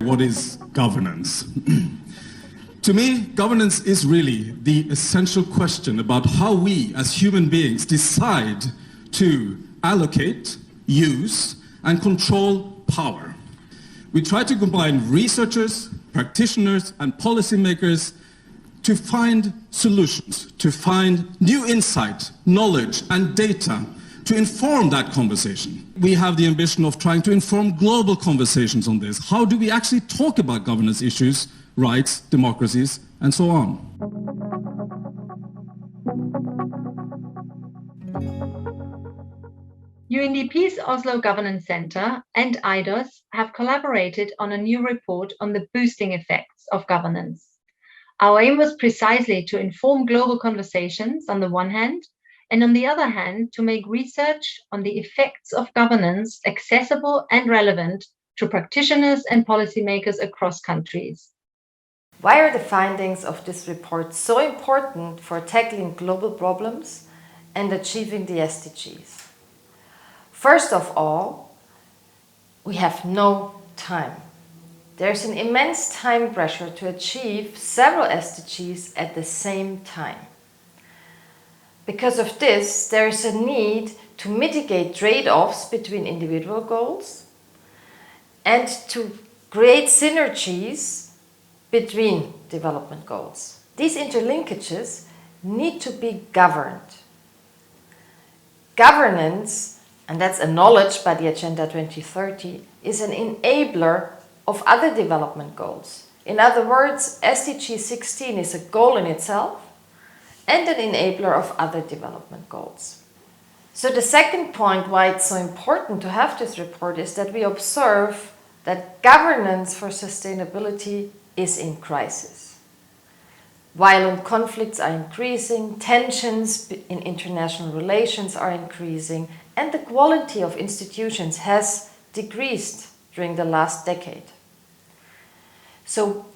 What is governance? To me, governance is really the essential question about how we as human beings decide to allocate, use, and control power. We try to combine researchers, practitioners, and policymakers to find solutions, to find new insight, knowledge, and data to inform that conversation. We have the ambition of trying to inform global conversations on this. How do we actually talk about governance issues, rights, democracies, and so on? UNDP's Oslo Governance Center and IDOS have collaborated on a new report on the boosting effects of governance. Our aim was precisely to inform global conversations on the one hand, and on the other hand, to make research on the effects of governance accessible and relevant to practitioners and policymakers across countries. Why are the findings of this report so important for tackling global problems and achieving the SDGs? First of all, we have no time. There's an immense time pressure to achieve several SDGs at the same time. Because of this, there is a need to mitigate trade-offs between individual goals and to create synergies between development goals. These interlinkages need to be governed. Governance, and that's acknowledged by the Agenda 2030, is an enabler of other development goals. In other words, SDG 16 is a goal in itself and an enabler of other development goals. So the second point why it's so important to have this report is that we observe that governance for sustainability is in crisis. Violent conflicts are increasing, tensions in international relations are increasing, and the quality of institutions has decreased during the last decade. So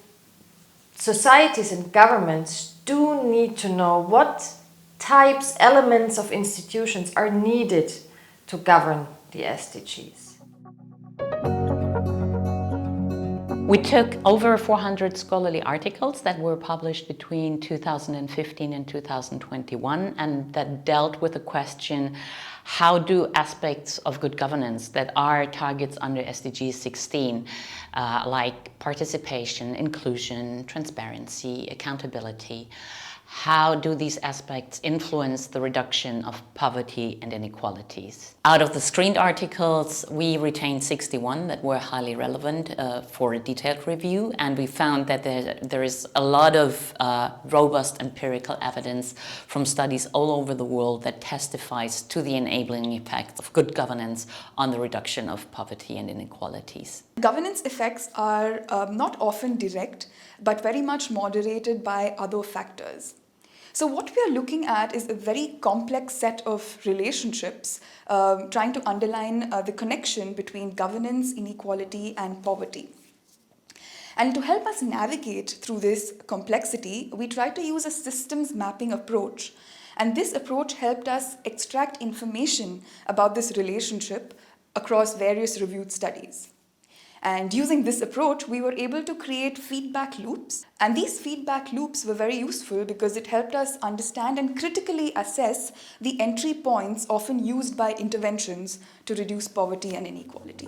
societies and governments do need to know what types, elements of institutions are needed to govern the SDGs. We took over 400 scholarly articles that were published between 2015 and 2021, and that dealt with the question, how do aspects of good governance that are targets under SDG 16, like participation, inclusion, transparency, accountability, how do these aspects influence the reduction of poverty and inequalities? Out of the screened articles, we retained 61 that were highly relevant for a detailed review, and we found that there is a lot of robust empirical evidence from studies all over the world that testifies to the enabling effects of good governance on the reduction of poverty and inequalities. Governance effects are not often direct, but very much moderated by other factors. So what we are looking at is a very complex set of relationships trying to underline the connection between governance, inequality, and poverty. And to help us navigate through this complexity, we tried to use a systems mapping approach. And this approach helped us extract information about this relationship across various reviewed studies. And using this approach, we were able to create feedback loops. And these feedback loops were very useful because it helped us understand and critically assess the entry points often used by interventions to reduce poverty and inequality.